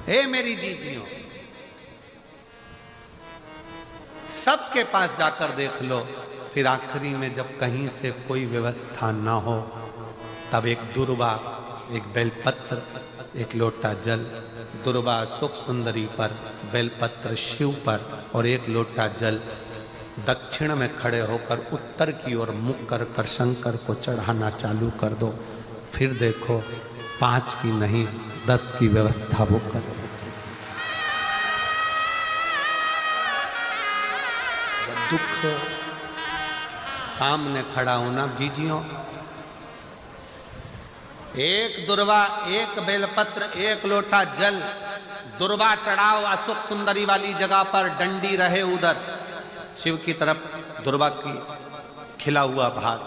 हे मेरी जीजियों, सबके पास जाकर देख लो, फिर आखिरी में जब कहीं से कोई व्यवस्था ना हो, तब एक दुर्वा, एक बेलपत्र, एक लोटा जल, दुर्वा सुख सुंदरी पर, बेलपत्र शिव पर और एक लोटा जल दक्षिण में खड़े होकर उत्तर की ओर मुख कर कर शंकर को चढ़ाना चालू कर दो। फिर देखो 5 की नहीं 10 की व्यवस्था वो कर दो। दुख सामने खड़ा होना जीजियों, एक दुर्वा, एक बेलपत्र, एक लोटा जल, दुर्वा चढ़ाओ असुख सुंदरी वाली जगह पर, डंडी रहे उधर शिव की तरफ, दुर्वा की खिला हुआ भाग,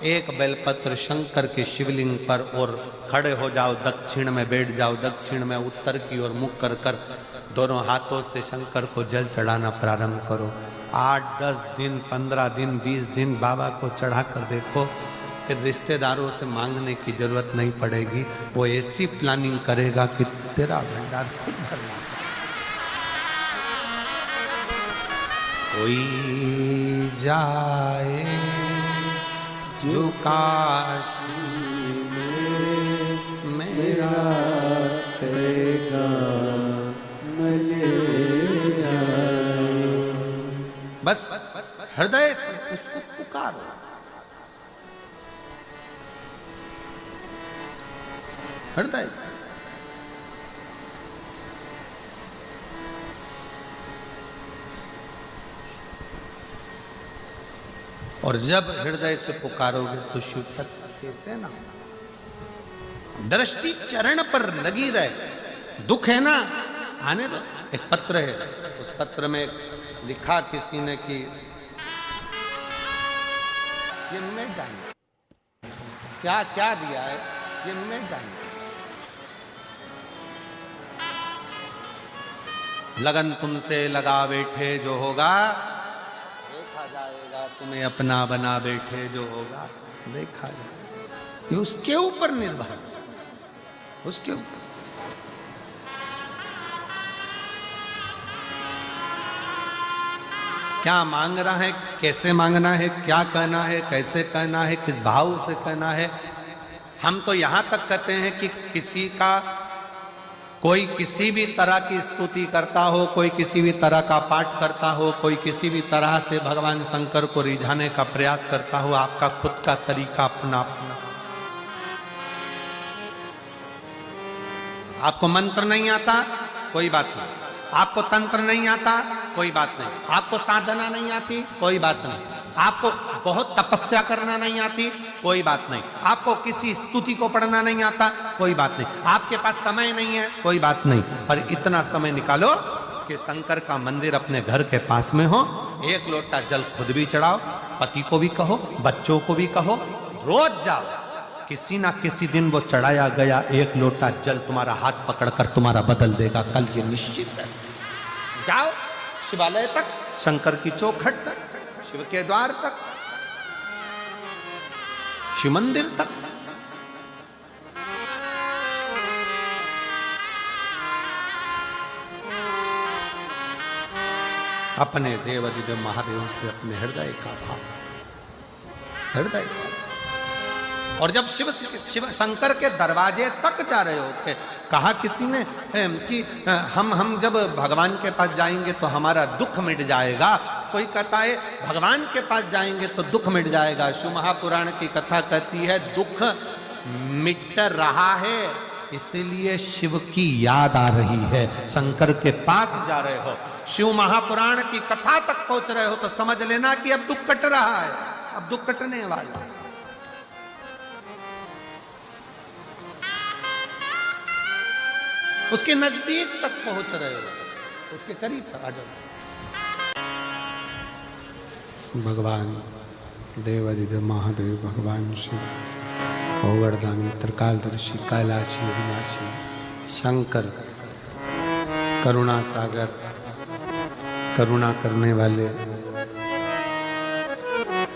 एक बेलपत्र शंकर के शिवलिंग पर और खड़े हो जाओ, दक्षिण में बैठ जाओ, दक्षिण में उत्तर की ओर मुख कर कर दोनों हाथों से शंकर को जल चढ़ाना प्रारंभ करो। 8, 10 दिन, 15 दिन, 20 दिन बाबा को चढ़ा कर देखो, फिर रिश्तेदारों से मांगने की जरूरत नहीं पड़ेगी। वो ऐसी प्लानिंग करेगा कि तेरा भंडार खुद भरना। कोई जाए जो काशी में मेरा मले जाए। बस हृदय से उसको पुकारो। हृदय से और जब हृदय से पुकारोगे तो शिव कैसे ना, दृष्टि चरण पर लगी रहे। दुख है ना, आने दो। एक पत्र है, उस पत्र में लिखा किसी ने कि ये मैं जानू, क्या क्या दिया है ये मैं जानू। लगन तुमसे लगा बैठे जो होगा देखा जाएगा, तुम्हें अपना बना बैठे जो होगा देखा जाएगा। ये उसके ऊपर निर्भर, उसके ऊपर। क्या मांग रहा है, कैसे मांगना है, क्या कहना है, कैसे कहना है, किस भाव से कहना है। हम तो यहां तक कहते हैं कि किसी का कोई किसी भी तरह की स्तुति करता हो, कोई किसी भी तरह का पाठ करता हो, कोई किसी भी तरह से भगवान शंकर को रिझाने का प्रयास करता हो, आपका खुद का तरीका अपना अपना। आपको मंत्र नहीं आता, कोई बात नहीं। आपको तंत्र नहीं आता, कोई बात नहीं। आपको साधना नहीं आती, कोई बात नहीं। आपको बहुत तपस्या करना नहीं आती, कोई बात नहीं। आपको किसी स्तुति को पढ़ना नहीं आता, कोई बात नहीं। आपके पास समय नहीं है, कोई बात नहीं। पर इतना समय निकालो कि शंकर का मंदिर अपने घर के पास में हो, एक लोटा जल खुद भी चढ़ाओ, पति को भी कहो, बच्चों को भी कहो, रोज जाओ। किसी ना किसी दिन वो चढ़ाया गया एक लोटा जल तुम्हारा हाथ पकड़कर तुम्हारा बदल देगा, कल ये निश्चित है। जाओ शिवालय तक, शंकर की चौखट तक, शिव के द्वार तक, शिव मंदिर तक। अपने देवादिदेव महादेव से अपने हृदय का भाव, हृदय का। और जब शिव शंकर के दरवाजे तक जा रहे होते, कहा किसी ने कि हम जब भगवान के पास जाएंगे तो हमारा दुख मिट जाएगा। कोई कहता है भगवान के पास जाएंगे तो दुख मिट जाएगा। शिव महापुराण की कथा कहती है दुख मिट रहा है, इसलिए शिव की याद आ रही है। शंकर के पास जा रहे हो, शिव महापुराण की कथा तक पहुंच रहे हो तो समझ लेना कि अब दुख कट रहा है, अब दुख कटने वाला है। उसके नजदीक तक पहुंच रहे हो, उसके करीब तक आ जाओ। भगवान देवादिदेव महादेव, भगवान शिव ओगरदानी, त्रिकालदर्शी, कैलाशी, अविनाशी, शंकर, करुणा सागर, करुणा करने वाले,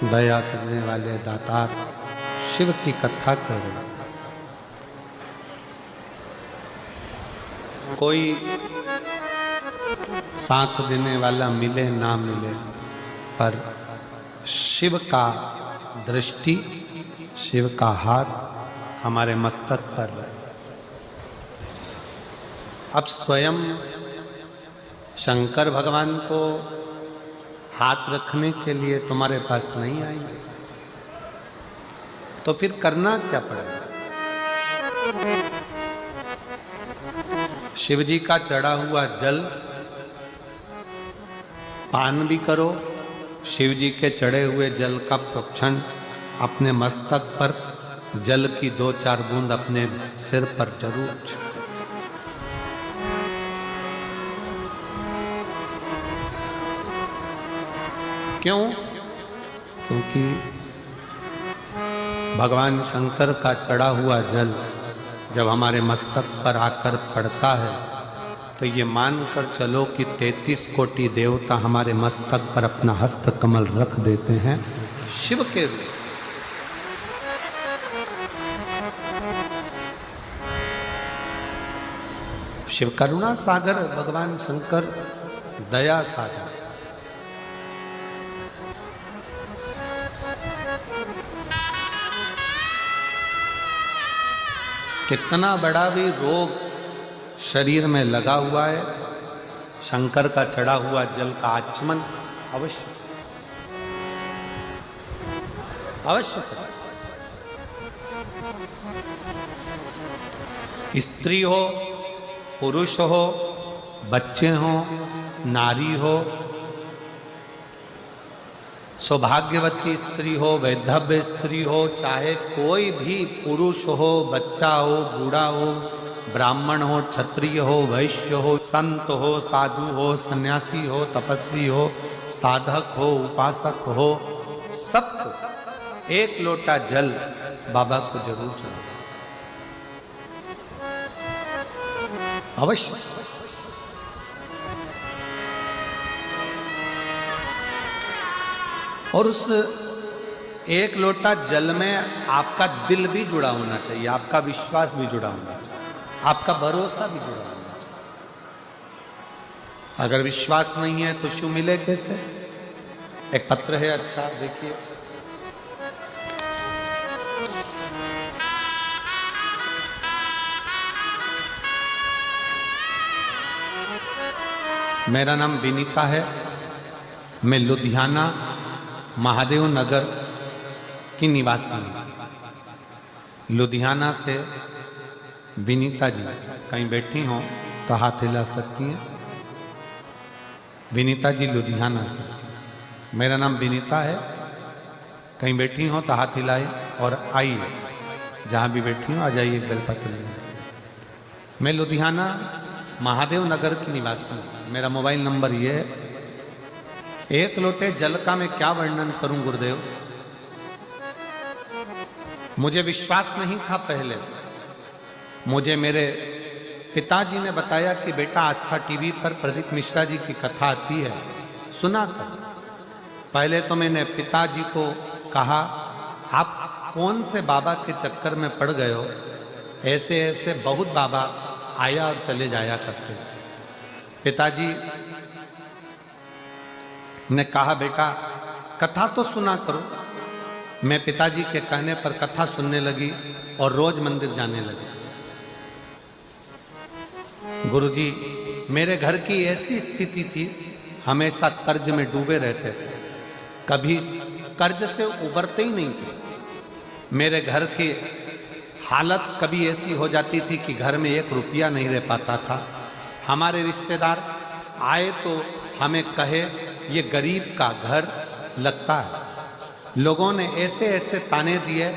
दया करने वाले दातार शिव की कथा कर रहे। कोई साथ देने वाला मिले ना मिले, पर शिव का दृष्टि, शिव का हाथ हमारे मस्तक पर है। अब स्वयं शंकर भगवान तो हाथ रखने के लिए तुम्हारे पास नहीं आएंगे, तो फिर करना क्या पड़ेगा? शिव जी का चढ़ा हुआ जल पान भी करो, शिव जी के चढ़े हुए जल का प्रोक्षण अपने मस्तक पर, जल की 2-4 बूंद अपने सिर पर जरूर छिड़को। क्यों? क्योंकि भगवान शंकर का चढ़ा हुआ जल जब हमारे मस्तक पर आकर पड़ता है तो ये मानकर चलो कि 33 कोटि देवता हमारे मस्तक पर अपना हस्त कमल रख देते हैं शिव के लिए। शिव करुणा सागर, भगवान शंकर दया सागर। कितना बड़ा भी रोग शरीर में लगा हुआ है, शंकर का चढ़ा हुआ जल का आचमन अवश्य अवश्य करें। स्त्री हो, पुरुष हो, बच्चे हो, नारी हो, सौभाग्यवती स्त्री हो, वैधव्य स्त्री हो, चाहे कोई भी पुरुष हो, बच्चा हो, बूढ़ा हो, ब्राह्मण हो, क्षत्रिय हो, वैश्य हो, संत हो, साधु हो, सन्यासी हो, तपस्वी हो, साधक हो, उपासक हो, सबको एक लोटा जल बाबा को जरूर चढ़ाना अवश्य। और उस एक लोटा जल में आपका दिल भी जुड़ा होना चाहिए, आपका विश्वास भी जुड़ा होना चाहिए, आपका भरोसा भी जुड़ा होना चाहिए। अगर विश्वास नहीं है तो शिव मिले कैसे? एक पत्र है, अच्छा देखिए। मेरा नाम विनीता है, मैं लुधियाना महादेव नगर की निवासी हूँ। लुधियाना से विनीता जी कहीं बैठी हों तो हाथ हिला सकती हैं। विनीता जी लुधियाना से, मेरा नाम विनीता है, कहीं बैठी हों तो हाथ हिलाए और आइए, जहाँ भी बैठी हों आ जाइए बेलपत्र लेने। मैं लुधियाना महादेव नगर की निवासी हूँ। मेरा मोबाइल नंबर ये है। एक लोटे जल का मैं क्या वर्णन करूं गुरुदेव, मुझे विश्वास नहीं था पहले। मुझे मेरे पिताजी ने बताया कि बेटा आस्था टीवी पर प्रदीप मिश्रा जी की कथा आती है, सुना कर। पहले तो मैंने पिताजी को कहा, आप कौन से बाबा के चक्कर में पड़ गए हो, ऐसे ऐसे बहुत बाबा आया और चले जाया करते। पिताजी ने कहा, बेटा कथा तो सुना करो। मैं पिताजी के कहने पर कथा सुनने लगी और रोज मंदिर जाने लगी। गुरुजी, मेरे घर की ऐसी स्थिति थी, हमेशा कर्ज में डूबे रहते थे, कभी कर्ज से उबरते ही नहीं थे। मेरे घर की हालत कभी ऐसी हो जाती थी कि घर में 1 रुपया नहीं रह पाता था। हमारे रिश्तेदार आए तो हमें कहे, ये गरीब का घर लगता है। लोगों ने ऐसे ऐसे ताने दिए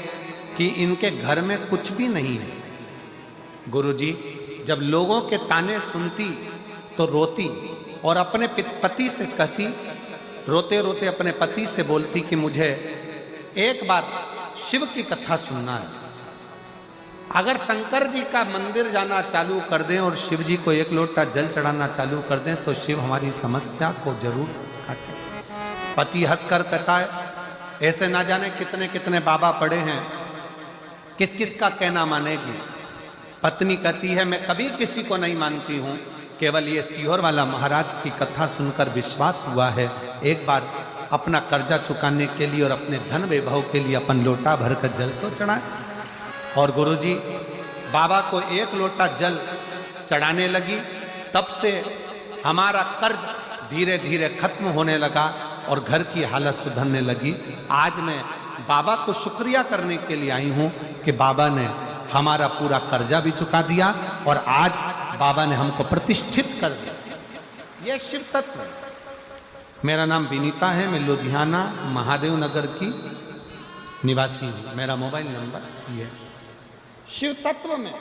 कि इनके घर में कुछ भी नहीं है। गुरुजी, जब लोगों के ताने सुनती तो रोती और अपने पति से कहती, रोते रोते अपने पति से बोलती कि मुझे एक बार शिव की कथा सुनना है। अगर शंकर जी का मंदिर जाना चालू कर दें और शिव जी को 1 लोटा जल चढ़ाना चालू कर दें तो शिव हमारी समस्या को जरूर काटे। पति हंसकर कहता है, ऐसे ना जाने कितने कितने बाबा पड़े हैं, किस किस का कहना मानेगी। पत्नी कहती है मैं कभी किसी को नहीं मानती हूं, केवल ये सीहोर वाला महाराज की कथा सुनकर विश्वास हुआ है। एक बार अपना कर्जा चुकाने के लिए और अपने धन वैभव के लिए अपन लोटा भरकर जल तो चढ़ाए। और गुरुजी बाबा को एक लोटा जल चढ़ाने लगी, तब से हमारा कर्ज धीरे धीरे खत्म होने लगा और घर की हालत सुधरने लगी। आज मैं बाबा को शुक्रिया करने के लिए आई हूं कि बाबा ने हमारा पूरा कर्जा भी चुका दिया और आज बाबा ने हमको प्रतिष्ठित कर दिया। यह शिव तत्व है। मेरा नाम विनीता है, मैं लुधियाना महादेव नगर की निवासी हूं। मेरा मोबाइल नंबर ये शिव तत्व में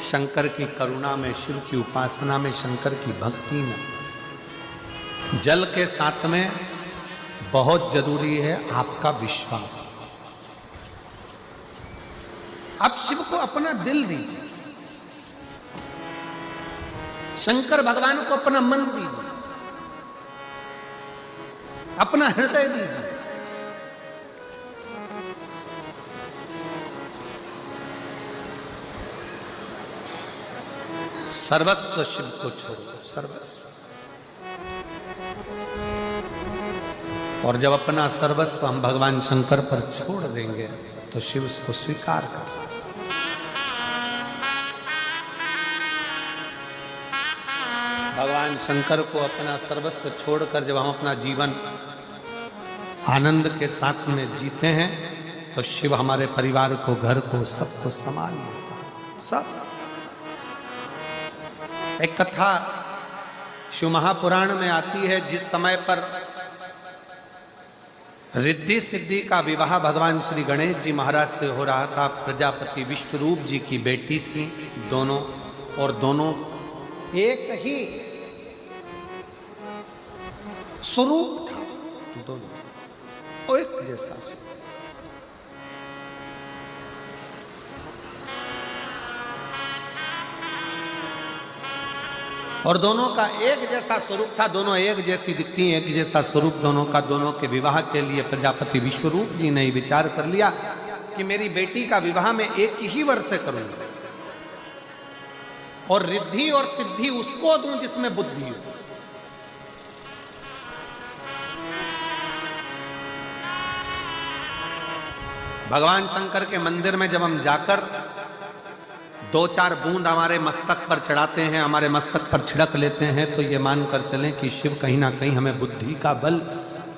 शंकर की करुणा में, शिव की उपासना में, शंकर की भक्ति में, जल के साथ में बहुत जरूरी है आपका विश्वास। आप शिव को अपना दिल दीजिए, शंकर भगवान को अपना मन दीजिए, अपना हृदय दीजिए। सर्वस्व शिव को छोड़ो, सर्वस्व। और जब अपना सर्वस्व हम भगवान शंकर पर छोड़ देंगे तो शिव उसको स्वीकार कर। भगवान शंकर को अपना सर्वस्व छोड़कर जब हम अपना जीवन आनंद के साथ में जीते हैं तो शिव हमारे परिवार को, घर को, सबको संभाल लेता है, सब। एक कथा शिव महापुराण में आती है, जिस समय पर रिद्धि सिद्धि का विवाह भगवान श्री गणेश जी महाराज से हो रहा था। प्रजापति विश्वरूप जी की बेटी थी दोनों, और दोनों एक ही स्वरूप था, दोनों एक जैसा स्वरूप। और दोनों का एक जैसा स्वरूप था, दोनों एक जैसी दिखती, एक जैसा स्वरूप दोनों का। दोनों के विवाह के लिए प्रजापति विश्वरूप जी ने विचार कर लिया कि मेरी बेटी का विवाह मैं एक ही वर्ष से करूंगा और रिद्धि और सिद्धि उसको दूं जिसमें बुद्धि हो। भगवान शंकर के मंदिर में जब हम जाकर 2-4 बूंद हमारे मस्तक पर चढ़ाते हैं, हमारे मस्तक पर छिड़क लेते हैं, तो ये मानकर चलें कि शिव कहीं ना कहीं हमें बुद्धि का बल,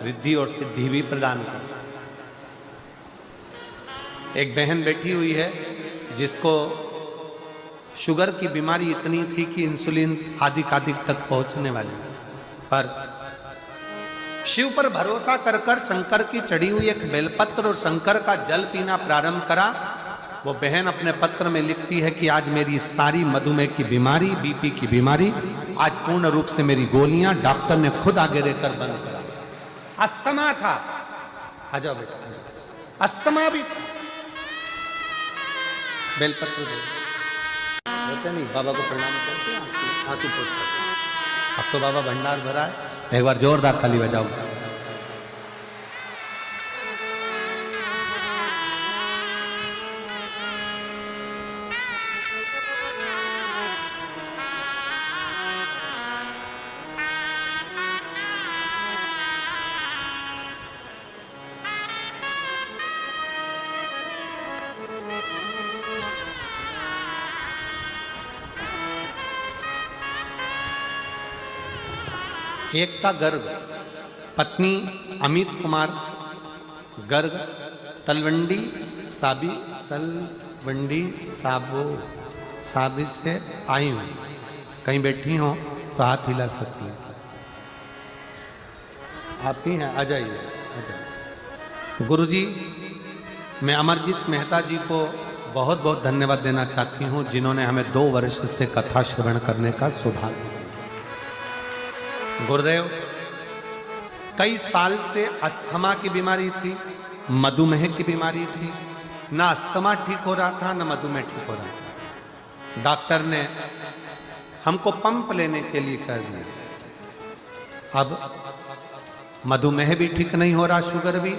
रिद्धि और सिद्धि भी प्रदान करता है। एक बहन बैठी हुई है जिसको शुगर की बीमारी इतनी थी कि इंसुलिन आदि तक पहुंचने वाली, पर शिव पर भरोसा कर कर शंकर की चढ़ी हुई एक बेलपत्र और शंकर का जल पीना प्रारंभ करा। वो बहन अपने पत्र में लिखती है कि आज मेरी सारी मधुमेह की बीमारी, बीपी की बीमारी, आज पूर्ण रूप से मेरी गोलियां डॉक्टर ने खुद आगे रहकर बंद करा। अस्थमा था, आ जाओ बेटा, आ जाओ। अस्थमा भी था, बेलपत्र दे होते नहीं, बाबा को प्रणाम करते हैं, आंसू पोंछ करते। अब तो बाबा भंडार भरा है, एक बार जोरदार ताली बजाओ। एकता गर्ग, पत्नी अमित कुमार गर्ग, तलवंडी साबी से आई हूँ। कहीं बैठी हो तो हाथ हिला सकती हैं। आप ही हैं, आ जाइए, आ जाइए। गुरुजी, मैं अमरजीत मेहता जी को बहुत बहुत धन्यवाद देना चाहती हूँ, जिन्होंने हमें 2 वर्ष से कथा श्रवण करने का सौभाग्य दिया। गुरुदेव, कई साल से अस्थमा की बीमारी थी, मधुमेह की बीमारी थी, ना अस्थमा ठीक हो रहा था, ना मधुमेह ठीक हो रहा था। डॉक्टर ने हमको पंप लेने के लिए कह दिया। अब मधुमेह भी ठीक नहीं हो रहा, शुगर भी,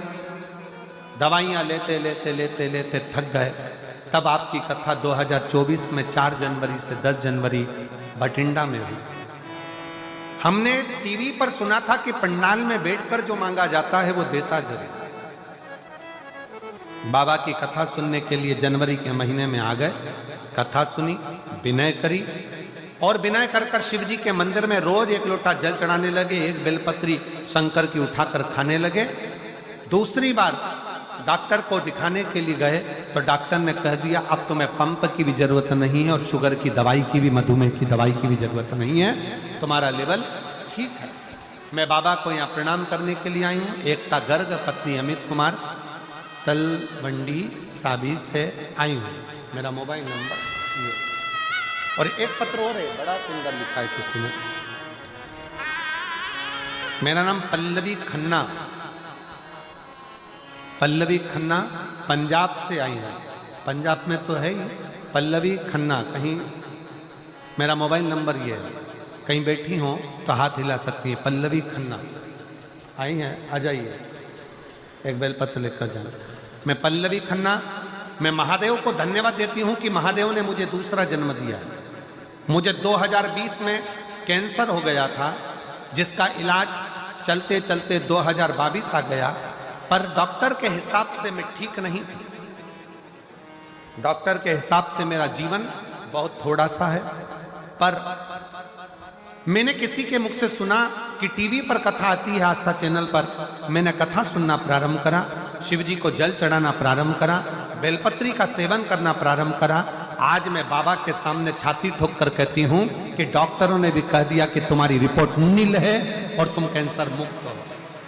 दवाइयाँ लेते लेते लेते लेते थक गए। तब आपकी कथा 2024 में 4 जनवरी से 10 जनवरी बठिंडा में हुई। हमने टीवी पर सुना था कि पंडाल में बैठकर जो मांगा जाता है वो देता जरूर। बाबा की कथा सुनने के लिए जनवरी के महीने में आ गए, कथा सुनी, विनय करी और विनय कर कर शिव जी के मंदिर में रोज 1 लोटा जल चढ़ाने लगे, 1 बेलपत्री शंकर की उठाकर खाने लगे। दूसरी बार डॉक्टर को दिखाने के लिए गए तो डॉक्टर ने कह दिया अब तुम्हें पंप की भी जरूरत नहीं है और शुगर की दवाई की भी, मधुमेह की दवाई की भी जरूरत नहीं है, तुम्हारा लेवल ठीक है। मैं बाबा को यहाँ प्रणाम करने के लिए आई हूँ। एकता गर्ग, पत्नी अमित कुमार, तलवंडी साबी से आई हूँ। मेरा मोबाइल नंबर ये और एक पत्र और है, बड़ा सुंदर लिखा है किसी ने। मेरा नाम पल्लवी खन्ना, पल्लवी खन्ना, पंजाब से आई है। पंजाब में तो है ही पल्लवी खन्ना। कहीं मेरा मोबाइल नंबर ये है, कहीं बैठी हो तो हाथ हिला सकती है। पल्लवी खन्ना आई हैं, आ जाइए, एक बेलपत्र लेकर जाना। मैं पल्लवी खन्ना, मैं महादेव को धन्यवाद देती हूँ कि महादेव ने मुझे दूसरा जन्म दिया है। मुझे 2020 में कैंसर हो गया था, जिसका इलाज चलते चलते 2022 आ गया, पर डॉक्टर के हिसाब से मैं ठीक नहीं थी। डॉक्टर के हिसाब से मेरा जीवन बहुत थोड़ा सा है, पर मैंने किसी के मुख से सुना कि टीवी पर कथा आती है आस्था चैनल पर। मैंने कथा सुनना प्रारंभ करा, शिव जी को जल चढ़ाना प्रारंभ करा, बेलपत्री का सेवन करना प्रारंभ करा। आज मैं बाबा के सामने छाती ठोक कर कहती हूँ कि डॉक्टरों ने भी कह दिया कि तुम्हारी रिपोर्ट नील है और तुम कैंसर मुक्त हो।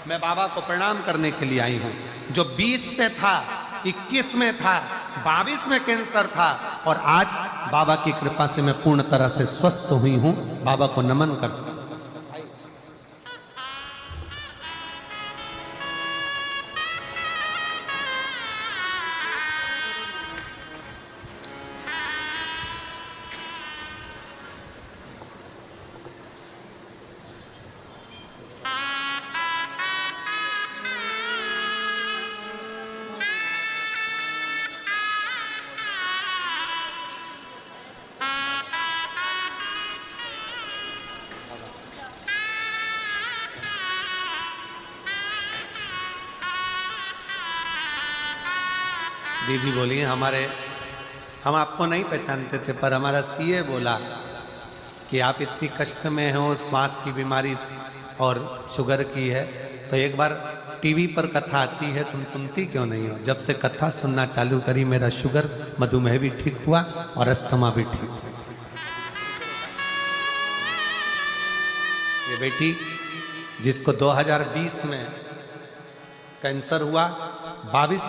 मैं बाबा को प्रणाम करने के लिए आई हूँ। जो 20 से था, 21 में था, 22 में कैंसर था और आज बाबा की कृपा से मैं पूर्ण तरह से स्वस्थ हुई हूँ। बाबा को नमन करता हूँ। दीदी बोली हम आपको नहीं पहचानते थे, पर हमारा सीए बोला कि आप इतनी कष्ट में हो, श्वास की बीमारी और शुगर की है, तो एक बार टीवी पर कथा आती है, तुम सुनती क्यों नहीं हो? जब से कथा सुनना चालू करी, मेरा शुगर, मधुमेह भी ठीक हुआ और अस्थमा भी ठीक हुआ। ये बेटी जिसको 2020 में कैंसर हुआ, 22